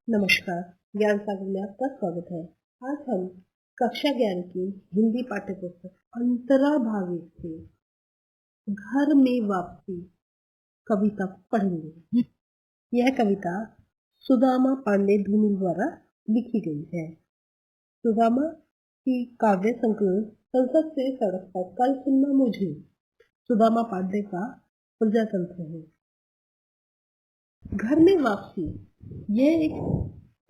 नमस्कार। ज्ञान सागर में आपका स्वागत है। आज हम कक्षा 11 की हिंदी पाठ्य पुस्तक अंतरा भाग से घर में वापसी कविता को पढ़ेंगे। यह कविता सुदामा पांडे धूमिल द्वारा लिखी गई है। सुदामा की काव्य संकलन संसद से सड़क तक कल सुनना मुझे सुदामा पांडे का प्रजातंत्र है। घर में वापसी यह एक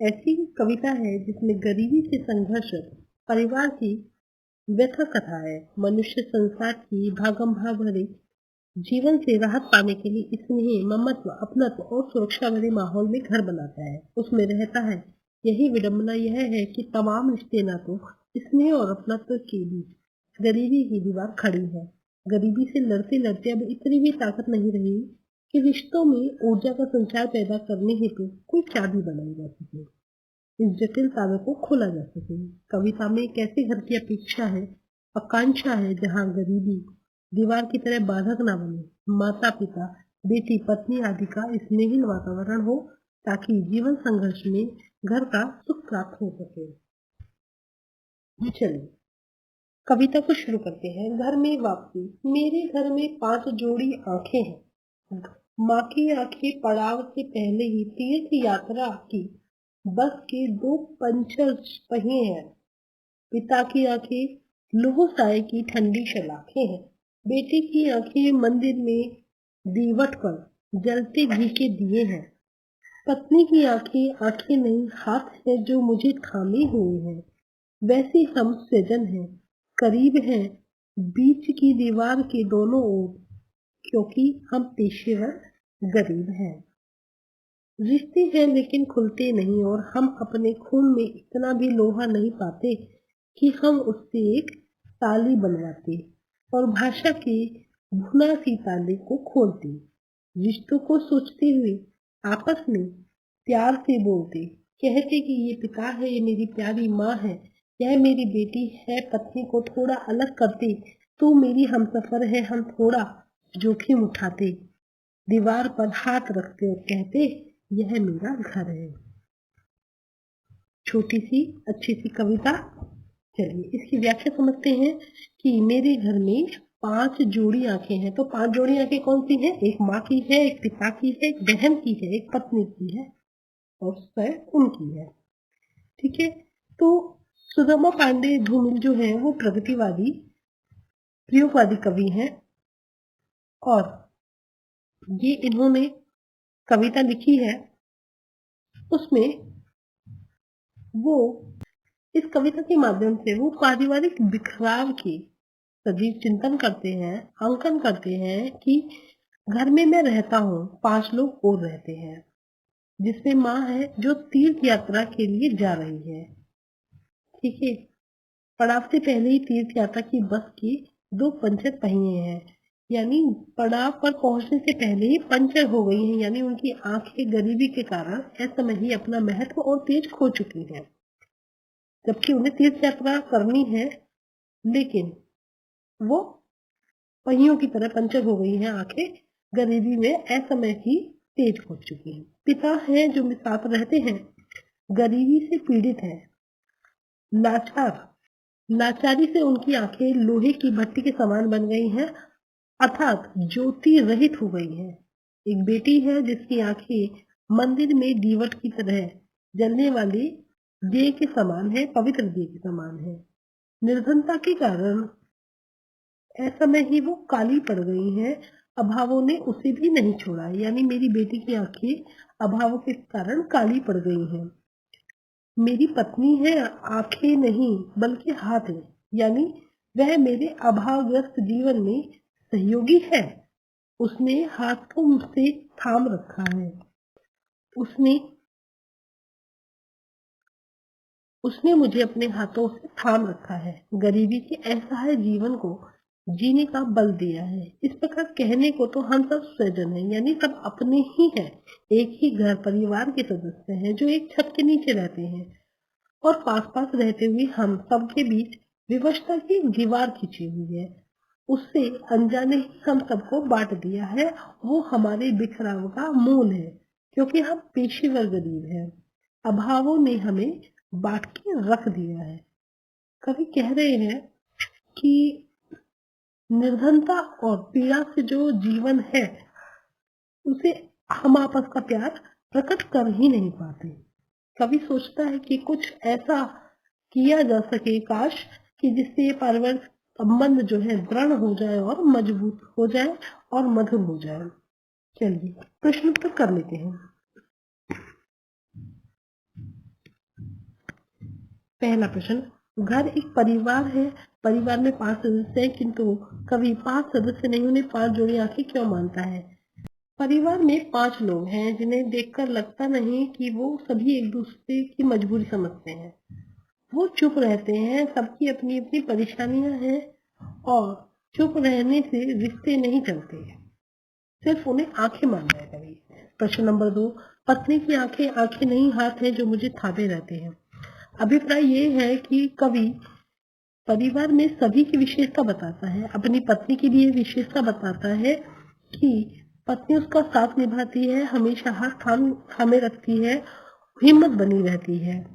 ऐसी कविता है जिसमें गरीबी से संघर्ष, परिवार की व्यथा कथा है। मनुष्य संसार की भागम भाग भरे जीवन से राहत पाने के लिए स्नेह, ममत्व, अपनत्व और सुरक्षा भरे माहौल में घर बनाता है, उसमें रहता है। यही विडंबना यह है कि तमाम रिश्ते ना तो स्नेह और अपनत्व के बीच गरीबी की दीवार खड़ी है। गरीबी से लड़ते लड़ते अब इतनी भी ताकत नहीं रही कि रिश्तों में ऊर्जा का संचार पैदा करने हेतु कोई चाबी बनाई जा सके, इस जटिल ताले को खोला जा सके। कविता में एक ऐसे घर की अपेक्षा है, आकांक्षा है, जहाँ गरीबी दीवार की तरह बाधक ना बने। माता पिता, बेटी, पत्नी आदि का स्नेहिल वातावरण हो, ताकि जीवन संघर्ष में घर का सुख प्राप्त हो सके। चलिए कविता को शुरू करते हैं। घर में वापसी। मेरे घर में 5 जोड़ी आंखें हैं। माँ की आंखें पड़ाव से पहले ही तीर्थ यात्रा की बस के 2 पंचर पहिए हैं। पिता की आंखें लौह साए की ठंडी शलाखें हैं। बेटी की आंखें मंदिर में दीवट पर जलते घी के दिए हैं। पत्नी की आंखें आंखें नहीं, हाथ है जो मुझे थामे हुए हैं। वैसे हम सजन हैं, करीब हैं, बीच की दीवार के दोनों ओर, क्योंकि हम पेशेवर गरीब हैं। रिश्ते हैं लेकिन खुलते नहीं, और हम अपने खून में इतना भी लोहा नहीं पाते कि हम उससे एक ताली बनवाते और भाषा के भुना सी ताले को खोलते। रिश्तों को सोचते हुए आपस में प्यार से बोलते, कहते कि ये पिता है, ये मेरी प्यारी माँ है, यह मेरी बेटी है। पत्नी को थोड़ा अलग करते, तू मेरी हमसफर है, हम थोड़ा जोखिम उठाते। दीवार पर हाथ रखते और कहते, यह मेरा घर है। छोटी सी अच्छी सी कविता। चलिए इसकी व्याख्या समझते हैं कि मेरे घर में 5 जोड़ी आंखें हैं। तो 5 जोड़ी आंखें कौन सी हैं? एक माँ की है, एक पिता की है, एक बहन की है, एक पत्नी की है और स्वयं उनकी है। ठीक है। तो सुदामा पांडे धूमिल जो है वो प्रगतिवादी प्रयोगवादी कवि हैं और ये इन्होंने कविता लिखी है। उसमें वो इस कविता के माध्यम से वो पारिवारिक बिखराव की सजीव चिंतन करते हैं, अंकन करते हैं कि घर में मैं रहता हूँ, 5 लोग और रहते हैं, जिसमें माँ है जो तीर्थ यात्रा के लिए जा रही है। ठीक है। पड़ाव से पहले ही तीर्थ यात्रा की बस की 2 पंचर पहिए हैं, यानी पड़ाव पर पहुंचने से पहले ही पंचर हो गई हैं, यानी उनकी आंखें गरीबी के कारण ऐसे ही अपना महत्व और तेज खो चुकी हैं। जबकि उन्हें तीर्थ यात्रा करनी है, लेकिन वो पहियों की तरह पंचर हो गई हैं आंखें, गरीबी में असमय ही तेज हो चुकी हैं। पिता हैं जो साथ रहते हैं, गरीबी से पीड़ित हैं, लाचार, लाचारी से उनकी आंखें लोहे की भट्टी के समान बन गई हैं, अर्थात ज्योति रहित हो गई हैं। एक बेटी है जिसकी आंखें मंदिर में दीवट की तरह जलने वाले दिए के समान है, पवित्र दिए के समान है। निर्धनता के कारण ऐसा में ही वो काली पड़ गई हैं, अभावों ने उसे भी नहीं छोड़ा, यानी मेरी बेटी की आंखें अभावों के कारण काली पड़ गई हैं। मेरी पत्नी है, आंखें नहीं बल्कि हाथ है, यानी वह मेरे अभावग्रस्त जीवन में सहयोगी है। उसने हाथों से थाम रखा है, उसने उसने मुझे अपने हाथों से थाम रखा है, गरीबी के असहाय जीवन को जीने का बल दिया है। इस प्रकार कहने को तो हम सब स्वजन हैं, यानी सब अपने ही हैं, एक ही घर परिवार के सदस्य हैं जो एक छत के नीचे रहते हैं, और पास पास रहते हुए हम सबके बीच विवशता की दीवार खींची हुई है। उससे अनजाने ही हम सबको बांट दिया है। वो हमारे बिखराव का मूल है, क्योंकि हम पेशेवर गरीब हैं। अभावों ने हमें बांट के रख दिया है। कवि कह रहे हैं कि निर्धनता और पीड़ा से जो जीवन है उसे हम आपस का प्यार प्रकट कर ही नहीं पाते। कवि सोचता है कि कुछ ऐसा किया जा सके काश कि जिससे ये पारिवारिक संबंध जो है दृढ़ हो जाए और मजबूत हो जाए और मधुर हो जाए। चलिए प्रश्न उत्तर कर लेते हैं। पहला प्रश्न, घर एक परिवार है, परिवार में 5 सदस्य हैं, किंतु कवि 5 सदस्य नहीं उन्हें 5 जोड़ी आंखें क्यों मानता है? परिवार में 5 लोग हैं जिन्हें देखकर लगता नहीं कि वो सभी एक दूसरे की मजबूरी समझते हैं। वो चुप रहते हैं, सबकी अपनी अपनी परेशानियां हैं और चुप रहने से रिश्ते नहीं चलते, सिर्फ उन्हें आंखें मानना है कवि। प्रश्न नंबर 2, पत्नी की आंखें आंखें नहीं हाथ है जो मुझे थामे रहते हैं। अभिप्राय ये है कि कवि परिवार में सभी की विशेषता बताता है, अपनी पत्नी की भी ये विशेषता बताता है कि पत्नी उसका साथ निभाती है, हमेशा हाथ थामे रखती है, हिम्मत बनी रहती है,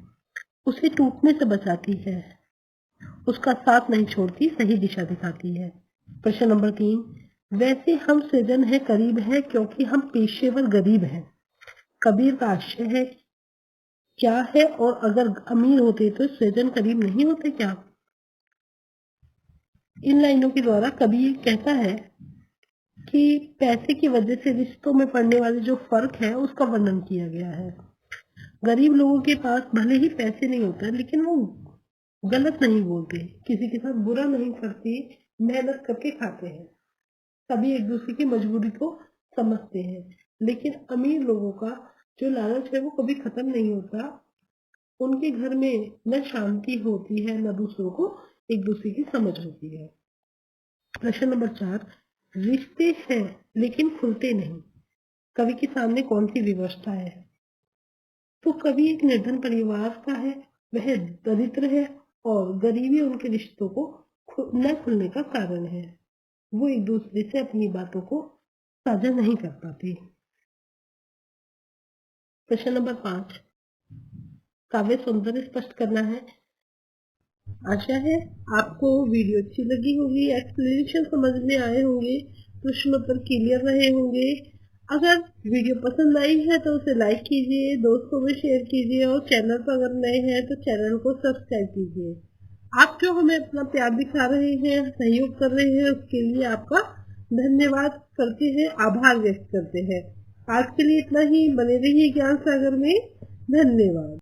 उसे टूटने से बचाती है, उसका साथ नहीं छोड़ती, सही दिशा दिखाती है। प्रश्न नंबर 3, वैसे हम सृजन है करीब है क्योंकि हम पेशेवर गरीब हैं। कबीर का आशय है क्या है, और अगर अमीर होते तो सृजन करीब नहीं होते क्या? इन लाइनों के द्वारा कवि ये कहता है कि पैसे की वजह से रिश्तों में पड़ने वाले जो फर्क है उसका वर्णन किया गया है। गरीब लोगों के पास भले ही पैसे नहीं होते लेकिन वो गलत नहीं बोलते, किसी के साथ बुरा नहीं करते, मेहनत करके खाते हैं, सभी एक दूसरे की मजबूरी को समझते हैं। लेकिन अमीर लोगों का जो लालच है वो कभी खत्म नहीं होता, उनके घर में न शांति होती है न दूसरों को एक दूसरे की समझ होती है। प्रश्न नंबर 4, रिश्ते हैं लेकिन खुलते नहीं, कवि के सामने कौन सी व्यवस्था है? तो कवि एक निर्धन परिवार का है, वह दरिद्र है और गरीबी उनके रिश्तों को न खुलने का कारण है, वो एक दूसरे से अपनी बातों को साझा नहीं कर पाते। प्रश्न नंबर 5, काव्य सौंदर्य स्पष्ट करना है। आशा है आपको वीडियो अच्छी लगी होगी, एक्सप्लेनेशन समझ में आए होंगे, प्रश्न उत्तर क्लियर रहे होंगे। अगर वीडियो पसंद आई है तो उसे लाइक कीजिए, दोस्तों में शेयर कीजिए और चैनल पर अगर नए हैं तो चैनल को सब्सक्राइब कीजिए। आप जो हमें अपना प्यार दिखा रहे हैं, सहयोग कर रहे हैं, उसके लिए आपका धन्यवाद करते हैं, आभार व्यक्त करते हैं। आज के लिए इतना ही, बने रहिए ज्ञान सागर में। धन्यवाद।